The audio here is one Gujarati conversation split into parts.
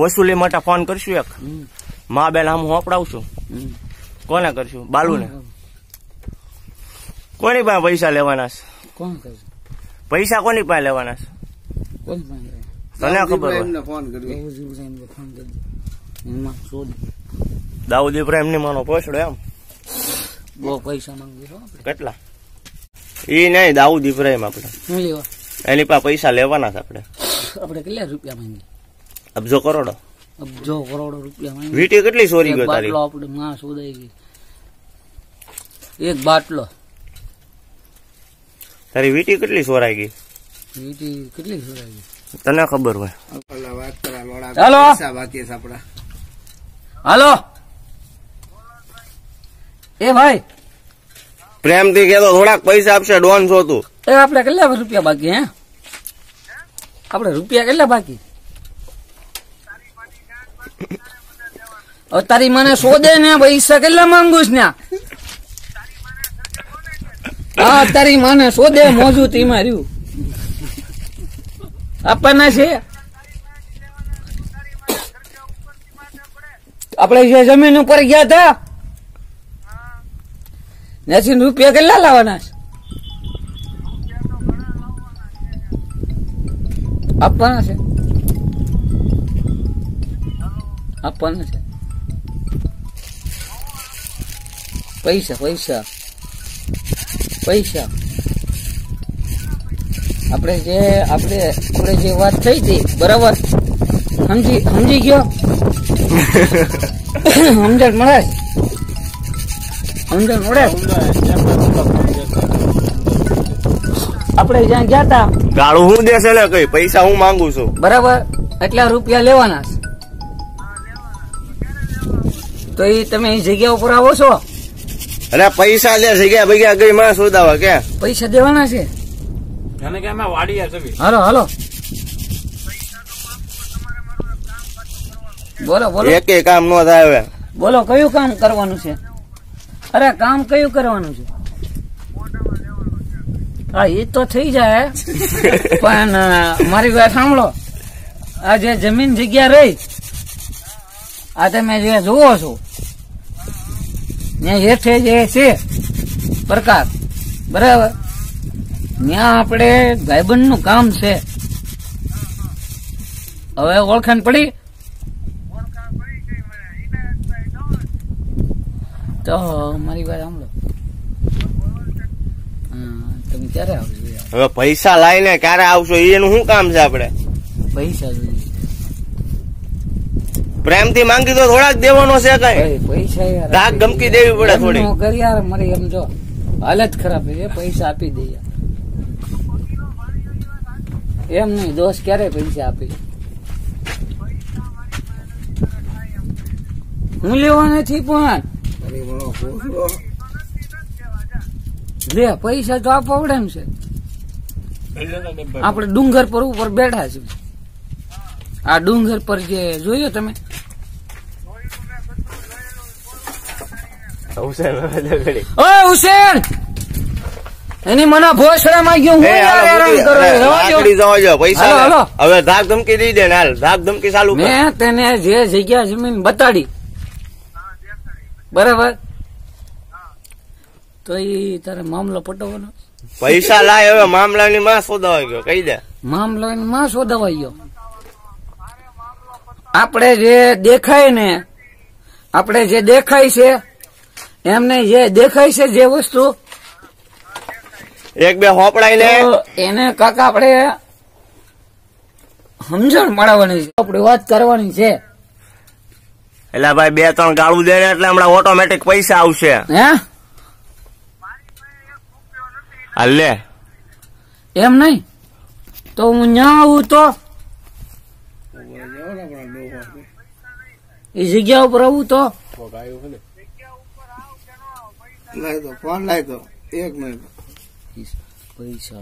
વસૂલી માટે ફોન કરશું એક મા બેન આમ હોપડાવશું કોને કરશું બાલુ ને કોની પાસે પૈસા લેવાના છે કોણ કરશે પૈસા કોની પાસે લેવાના છે તને ખબર હોય દાઉદ ઇબ્રાહિમ ની માનો પોસડો એમ બહુ પૈસા માંગી કેટલા ઈ નહીં દાઉદ ઇબ્રાહિમ આપડે શું લેવા એની પાસે પૈસા લેવાના છે આપડે કેટલા રૂપિયા માંગી અબજો કરોડો રૂપિયા માંગી વીટી કેટલી ચોરી ગયો તારી આપડે માં શોધાઈ ગઈ એક બાટલો તારી વીટી કેટલી ચોરાઈ ગઈ વીટી કેટલી ચોરાઈ ગઈ તને ખબર હોય હાલો હાલો એ ભાઈ પ્રેમથી કેતો થોડાક પૈસા આપશે ડોન છો તું એ આપડે કેટલા રૂપિયા બાકી હે આપડે રૂપિયા કેટલા બાકી તારી મને શોધે ને પૈસા કેટલા માંગુ ને હા તારી મને શોધે મોજું તેમાં રહ્યું આપવાના છે આપડે જે જમીન ઉપર ગયા હતા ત્યાંથી રૂપિયા કેટલા લાવવાના છે આપવાના છે આપવાના છે પૈસા પૈસા પૈસા આપણે જે વાત થઈ હતી બરાબર સમજી ગયો સમજણ મળે આપણે જ્યાં ગયા તા ગાળું હું દેશે લે કઈ પૈસા હું માંગુ છું બરાબર એટલા રૂપિયા લેવાના તો એ તમે એ જગ્યા ઉપર આવો છો અરે પૈસા લે જગ્યા ભગ્યા ગઈ માં શોધાવા કે પૈસા દેવાના છે હાલો હાલો બોલો બોલો એક કામ નો થાય હવે બોલો કયું કામ કરવાનું છે અરે કામ કયું કરવાનું છે હા એ તો થઈ જાય પણ મારી વાત સાંભળો આ જે જમીન જગ્યા રહી આ તમે જે જોવો છો ત્યાં હેઠે જે છે પ્રકાર બરાબર ત્યાં આપણે ભાઈબંધ નું કામ છે હવે ઓળખાણ પડી તો મારી વાત સાંભળો તમે ક્યારે આવશો હવે પૈસા લાવીને ક્યારે આવશો એનું શું કામ છે આપડે પૈસા પ્રેમથી માંગી તો થોડાક દેવાનો છે કઈ પૈસા ધાક ધમકી દેવી પડે થોડી કરી યાર મારી એમ જો હાલત ખરાબ છે પૈસા આપી દે એમ નહીં દોસ્ત ક્યારે પૈસા આપી હું લેવા નથી પણ લે પૈસા તો આપવા પડે ને છે આપડે ડુંગર પર ઉપર બેઠા છે આ ડુંગર પર જે જોયો તમે હુસેન એની મને ભોસડામાં ગયો પૈસા હવે ધાક ધમકી દઈ દે ને હાલ ધાક ધમકી ચાલુ મેં તેને જે જગ્યા જમીન બતાડી બરાબર તો એ તારે મામલો પટાવવાનો પૈસા લાય હવે મામલાની માં શોધાવાઈ ગયો કહી દે મામલાની માં શોધાવાઈ ગયો આપણે જે દેખાય ને આપણે જે દેખાય છે એમને જે દેખાય છે જે વસ્તુ એક બે હોપડાઈ ને એને કાકા આપણે સમજણ મળવાની છે આપણે વાત કરવાની છે એટલે ભાઈ 2-3 ગાળું દે ને એટલે હમણાં ઓટોમેટિક પૈસા આવશે હે હાલે એમ નહી તો હું ન્યા આવું તો એ જગ્યા ઉપર આવું તો ફોન લાવી દો 1 મિનિટ પૈસા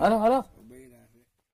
હાલો હાલો